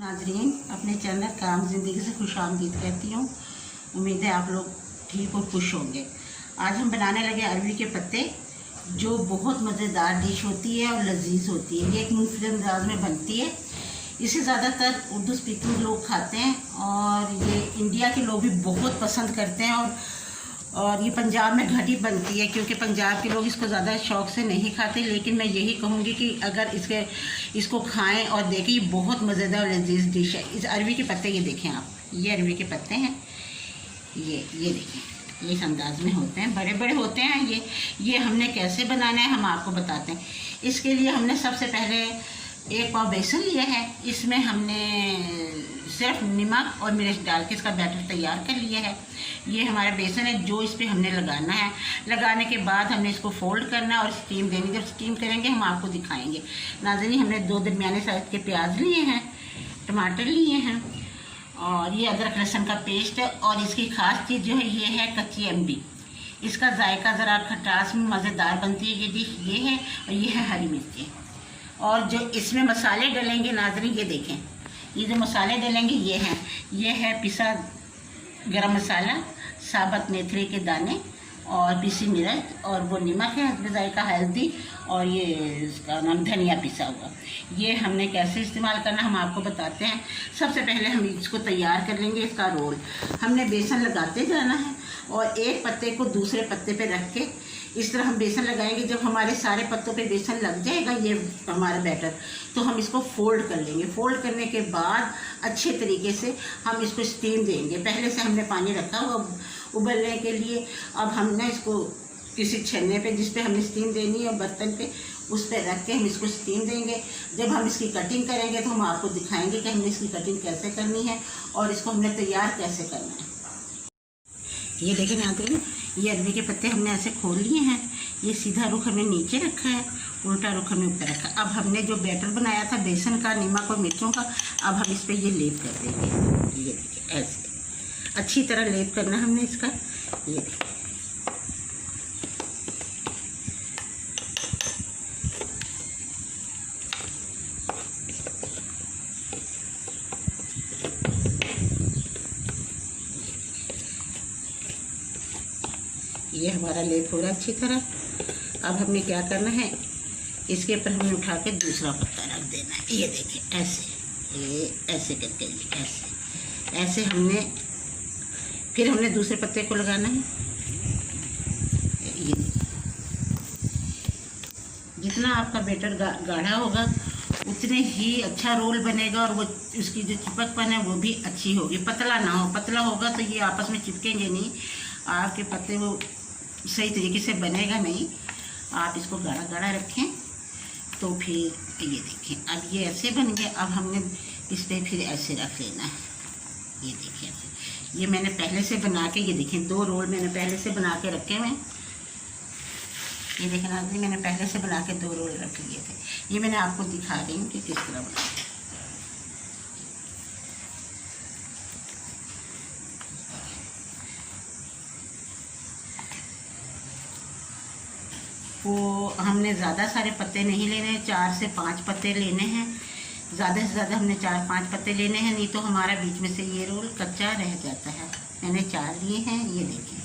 नाजरीन, अपने चैनल काम ज़िंदगी से खुशामदीद कहती हूँ। उम्मीद है आप लोग ठीक और खुश होंगे। आज हम बनाने लगे अरवी के पत्ते, जो बहुत मज़ेदार डिश होती है और लजीज होती है। ये एक मुख्तलिफ अंदाज में बनती है। इसे ज़्यादातर उर्दू स्पीकिंग लोग खाते हैं और ये इंडिया के लोग भी बहुत पसंद करते हैं। और ये पंजाब में घटी बनती है, क्योंकि पंजाब के लोग इसको ज़्यादा शौक़ से नहीं खाते। लेकिन मैं यही कहूँगी कि अगर इसको खाएं और देखें, ये बहुत मज़ेदार और लजीज डिश है। इस अरवी के पत्ते ये देखें आप, ये अरवी के पत्ते हैं। ये देखें, ये इस अंदाज में होते हैं, बड़े बड़े होते हैं। ये हमने कैसे बनाना है हम आपको बताते हैं। इसके लिए हमने सबसे पहले 1 पाव बेसन लिया है। इसमें हमने सिर्फ नमक और मिर्च डाल के इसका बैटर तैयार कर लिया है। ये हमारा बेसन है जो इस पर हमने लगाना है। लगाने के बाद हमने इसको फोल्ड करना है और स्टीम देनी। जब स्टीम करेंगे हम आपको दिखाएंगे। नाज़रीन, हमने 2 दरमियाने साइज के प्याज लिए हैं, टमाटर लिए हैं और ये अदरक लहसुन का पेस्ट है। और इसकी ख़ास चीज़ जो है ये है कच्ची अम्बी। इसका जायका ज़रा खटास में मज़ेदार बनती है ये डिश। ये है और ये है हरी मिर्ची। और जो इसमें मसाले डलेंगे नाज़रीन, ये देखें, ये जो मसाले डलेंगे ये है पिसा गरम मसाला, साबुत मेथी के दाने और पिसी मिर्च और वो नमक है, हस्ब जायका हल्दी और ये इसका नाम धनिया पिसा हुआ। ये हमने कैसे इस्तेमाल करना हम आपको बताते हैं। सबसे पहले हम इसको तैयार कर लेंगे। इसका रोल हमने बेसन लगाते जाना है और एक पत्ते को दूसरे पत्ते पे रख के इस तरह हम बेसन लगाएंगे। जब हमारे सारे पत्तों पे बेसन लग जाएगा ये हमारा बैटर, तो हम इसको फोल्ड कर लेंगे। फोल्ड करने के बाद अच्छे तरीके से हम इसको स्टीम देंगे। पहले से हमने पानी रखा हुआ उबलने के लिए। अब हमने इसको किसी छन्ने पे जिस पे हमने स्टीम देनी है बर्तन पे, उस पर रख के हम इसको स्टीम देंगे। जब हम इसकी कटिंग करेंगे तो हम आपको दिखाएंगे कि हमने इसकी कटिंग कैसे करनी है और इसको हमने तैयार कैसे करना है। ये देखें नाज़रीन, ये अरवी के पत्ते हमने ऐसे खोल लिए हैं। ये सीधा रुख हमने नीचे रखा है, उल्टा रुख हमने ऊपर रखा। अब हमने जो बैटर बनाया था बेसन का, नमक और मिर्चों का, अब हम इस पर ये लेप कर देंगे। ये देखिए, ऐसे अच्छी तरह लेप करना हमने इसका। ये देखिए, ये हमारा लेप हो रहा है अच्छी तरह। अब हमने क्या करना है, इसके ऊपर हमने उठा के दूसरा पत्ता रख देना है। ये देखिए, ये ऐसे करके ऐसे हमने फिर हमने दूसरे पत्ते को लगाना है। ये जितना आपका बैटर गाढ़ा होगा उतने ही अच्छा रोल बनेगा और वो उसकी जो चिपकपन है वो भी अच्छी होगी। पतला ना हो, पतला होगा तो ये आपस में चिपकेंगे नहीं, आपके पत्ते वो सही तरीके से बनेगा नहीं। आप इसको गाढ़ा गाढ़ा रखें तो फिर ये देखें, अब ये ऐसे बन गया। अब हमने इस पर फिर ऐसे रख लेना है। ये देखिए, ऐसे ये मैंने पहले से बना के, ये देखें 2 रोल मैंने पहले से बना के रखे हुए। ये देखें नाज़रीन, मैंने पहले से बना के 2 रोल रख लिए थे। ये मैंने आपको दिखा रही हूँ कि किस तरह बना। वो हमने ज़्यादा सारे पत्ते नहीं लेने, 4 से 5 पत्ते लेने हैं। ज़्यादा से ज़्यादा हमने 4-5 पत्ते लेने हैं, नहीं तो हमारा बीच में से ये रोल कच्चा रह जाता है। मैंने 4 लिए हैं। ये देखिए,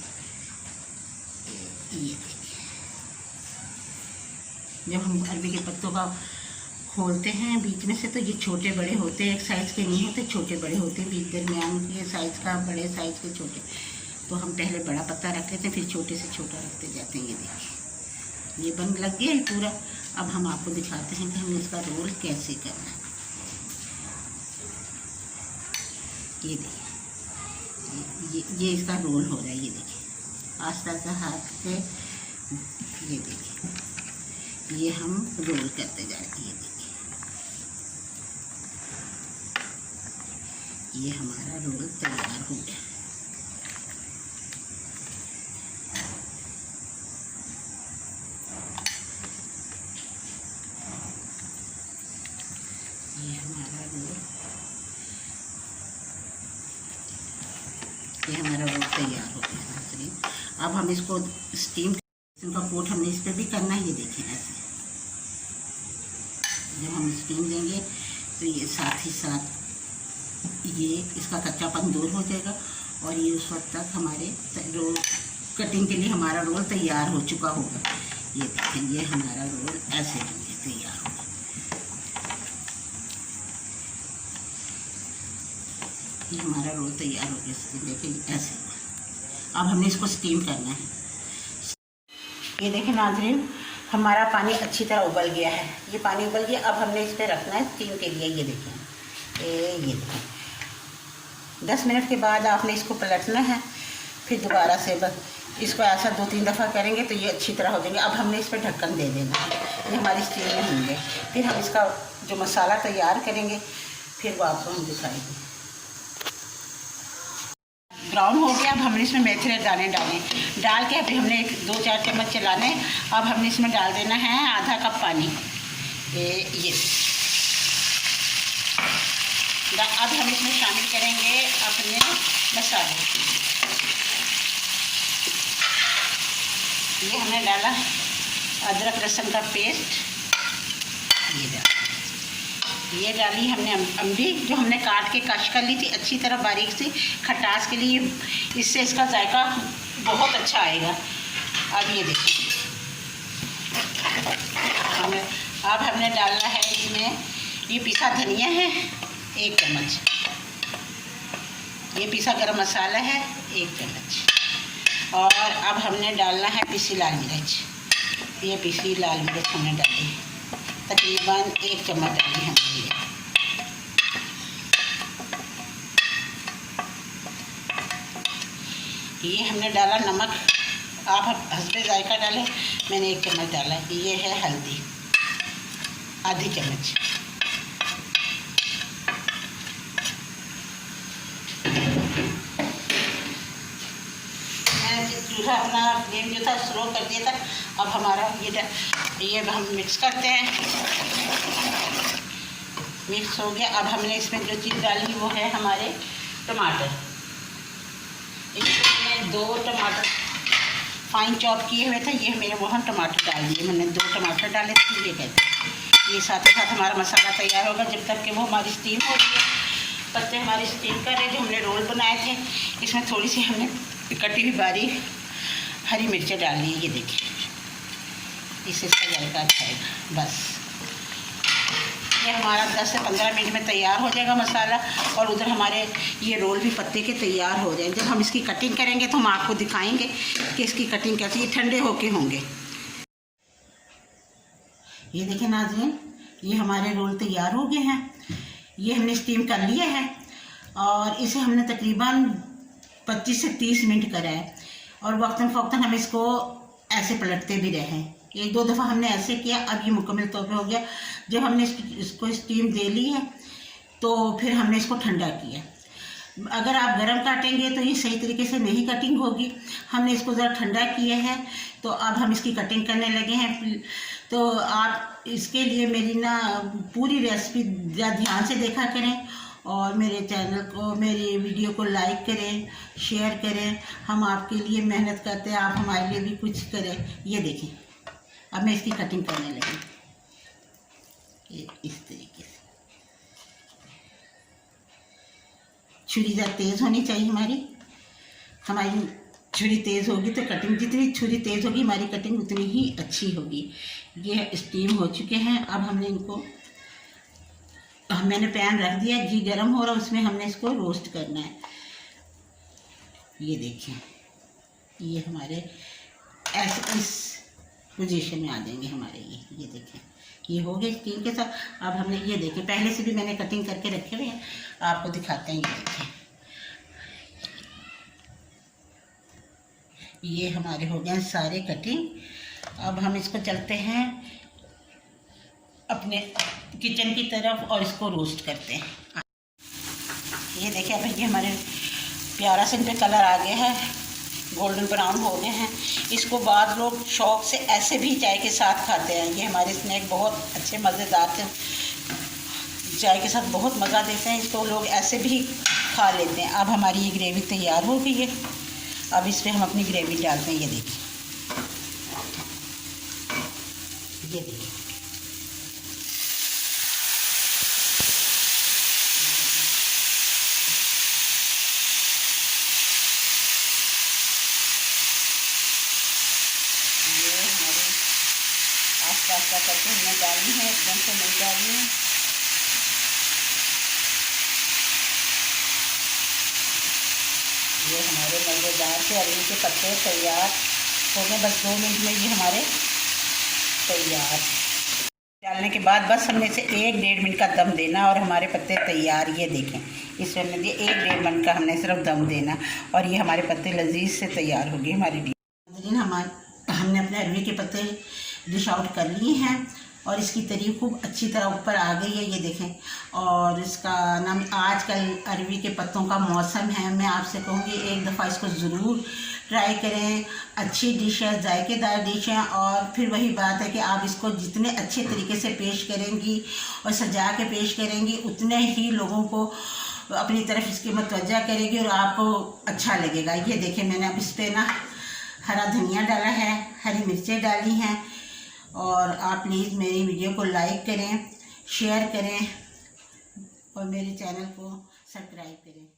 जब हम अरवी के पत्तों का खोलते हैं बीच में से तो ये छोटे बड़े होते हैं, एक साइज़ के नहीं होते, छोटे बड़े होते हैं। बीच दरमियान के साइज़ का, बड़े साइज़ के छोटे। तो हम पहले बड़ा पत्ता रख लेते हैं, फिर छोटे से छोटा रखते जाते हैं। ये देखिए, ये बन लग गया है पूरा। अब हम आपको दिखाते हैं कि हमें इसका रोल कैसे करना है। ये देखिए, ये इसका रोल हो रहा है। ये देखिए, आस्ता आस्ता हाथ से ये देखिए, ये हम रोल करते जा रहे हैं। ये देखिए, ये हमारा रोल तैयार हो गया। ये हमारा रोल तैयार हो गया नाज़रीन। अब हम इसको स्टीम का कोट हमने इस पर भी करना है। ये देखें, ऐसे जब हम स्टीम देंगे तो ये साथ ही साथ ये इसका कच्चापन दूर हो जाएगा और ये उस वक्त तक हमारे रोल कटिंग के लिए हमारा रोल तैयार हो चुका होगा। ये देखें, ये हमारा रोल ऐसे बनके तैयार होगा। ये हमारा रोल तैयार हो गया, देखें ऐसे। अब हमने इसको स्टीम करना है। ये देखें नाज़रीन, हमारा पानी अच्छी तरह उबल गया है। ये पानी उबल गया, अब हमने इस पर रखना है स्टीम के लिए। ये देखें, ये देखें 10 मिनट के बाद आपने इसको पलटना है। फिर दोबारा से बस इसको ऐसा 2-3 दफ़ा करेंगे तो ये अच्छी तरह हो जाएंगे। अब हमने इस पर ढक्कन दे देना है, ये हमारी स्टीम में होंगे। फिर हम इसका जो मसाला तैयार करेंगे फिर वो आपको हम दिखाएंगे। ब्राउन हो गया, अब हमने इसमें मेथी दाने डाल के अभी हमने 2-4 चम्मच चलाने। अब हमने इसमें डाल देना है आधा कप पानी। ये अब हम इसमें शामिल करेंगे अपने मसाले। ये हमने डाला अदरक लहसुन का पेस्ट, ये डाली हमने अम्बी जो हमने काट के कश कर ली थी अच्छी तरह बारीक सी, खटास के लिए। इससे इसका जायका बहुत अच्छा आएगा। अब ये देखिए, अब हमने डालना है इसमें ये पिसा धनिया है 1 चम्मच, ये पिसा गरम मसाला है 1 चम्मच, और अब हमने डालना है पिसी लाल मिर्च। ये पिसी लाल मिर्च हमने डाली, तकरीबन 1 चम्मच डाली हमने। ये हमने डाला नमक, आप हस्बे जायका डालें, मैंने 1 चम्मच डाला। ये है हल्दी आधी चम्मच। चूल्हा अपना फ्लेम जो था स्लो कर दिया था। अब हमारा ये हम मिक्स करते हैं। मिक्स हो गया। अब हमने इसमें जो चीज़ डाली वो है हमारे टमाटर। इसमें 2 टमाटर फाइन चॉप किए हुए थे, ये मेरे वहाँ टमाटर डाल दिए मैंने। 2 टमाटर डाले थे। ये कहते हैं ये साथ ही साथ हमारा मसाला तैयार होगा जब तक कि वो हमारी स्टीम हो रही है। पत्ते हमारी स्टीम कर रहे, जो हमने रोल बनाए थे इसमें थोड़ी सी हमने कटी हुई बारीक हरी मिर्चें डाल ली। ये देखिए, इससे इसका जायका अच्छा आएगा। बस ये हमारा 10 से 15 मिनट में तैयार हो जाएगा मसाला, और उधर हमारे ये रोल भी पत्ते के तैयार हो जाएंगे। जब हम इसकी कटिंग करेंगे तो हम आपको दिखाएंगे कि इसकी कटिंग कैसी। ये ठंडे होके होंगे। ये देखें नाज़रीन, ये हमारे रोल तैयार हो गए हैं। ये हमने स्टीम कर लिया है और इसे हमने तकरीबन 25 से 30 मिनट करा है, और वक्तन फ़ौक्तन हम इसको ऐसे पलटते भी रहे। 1-2 दफ़ा हमने ऐसे किया। अब ये मुकम्मल तौर पे हो गया। जब हमने इसको स्टीम दे ली है तो फिर हमने इसको ठंडा किया। अगर आप गरम काटेंगे तो ये सही तरीके से नहीं कटिंग होगी। हमने इसको ज़रा ठंडा किया है तो अब हम इसकी कटिंग करने लगे हैं। तो आप इसके लिए मेरी ना पूरी रेसिपी ध्यान से देखा करें, और मेरे चैनल को, मेरी वीडियो को लाइक करें, शेयर करें। हम आपके लिए मेहनत करते हैं, आप हमारे लिए भी कुछ करें। ये देखें, अब मैं इसकी कटिंग करने लगी। ये इस तरीके से छुरी ज़रा तेज़ होनी चाहिए हमारी छुरी तेज़ होगी तो कटिंग, जितनी छुरी तेज़ होगी हमारी कटिंग उतनी ही अच्छी होगी। ये स्टीम हो चुके हैं। अब हमने इनको, मैंने पैन रख दिया, घी गरम हो रहा, उसमें हमने इसको रोस्ट करना है। ये देखिए, ये हमारे ऐसे इस पोजीशन में आ जाएंगे हमारे। ये देखें, ये हो गए स्टीम के साथ। अब हमने ये देखें, पहले से भी मैंने कटिंग करके रखे हुए हैं, आपको दिखाते हैं। ये देखें, ये हमारे हो गए सारे कटिंग। अब हम इसको चलते हैं अपने किचन की तरफ और इसको रोस्ट करते हैं। ये देखिए, अब ये हमारे प्यारा से इन पे कलर आ गया है, गोल्डन ब्राउन हो गए हैं। इसको बाद लोग शौक़ से ऐसे भी चाय के साथ खाते हैं। ये हमारे स्नैक बहुत अच्छे मज़ेदार थे, चाय के साथ बहुत मज़ा देते हैं। इसको लोग ऐसे भी खा लेते हैं। अब हमारी ये ग्रेवी तैयार हो गई है। अब इस पर हम अपनी ग्रेवी डालते हैं। ये देखिए, ये देखिए, आस्ता आस्ता करके हमने डालनी है, एकदम से नहीं डालनी है। ये हमारे मज़ेदार से अरवी के पत्ते तैयार हो गए। बस 2 मिनट में ये हमारे तैयार। डालने के बाद बस हमने इसे 1-1.5 मिनट का दम देना और हमारे पत्ते तैयार। ये देखें, इसमें हमने दिए 1-1.5 मिनट का हमने सिर्फ दम देना और ये हमारे पत्ते लजीज से तैयार हो गए हमारी डिश। हमने अपने अरवी के पत्ते डिश आउट कर लिए हैं और इसकी तरी खूब अच्छी तरह ऊपर आ गई है, ये देखें। और इसका नाम, आजकल अरवी के पत्तों का मौसम है, मैं आपसे कहूँगी एक दफ़ा इसको ज़रूर ट्राई करें। अच्छी डिश है, जायकेदार डिश है और फिर वही बात है कि आप इसको जितने अच्छे तरीके से पेश करेंगी और सजा के पेश करेंगी उतने ही लोगों को अपनी तरफ इसकी मतवज्जा करेगी और आपको अच्छा लगेगा। ये देखें, मैंने अब इस पर ना हरा धनिया डाला है, हरी मिर्चें डाली हैं। और आप प्लीज़ मेरी वीडियो को लाइक करें, शेयर करें और मेरे चैनल को सब्सक्राइब करें।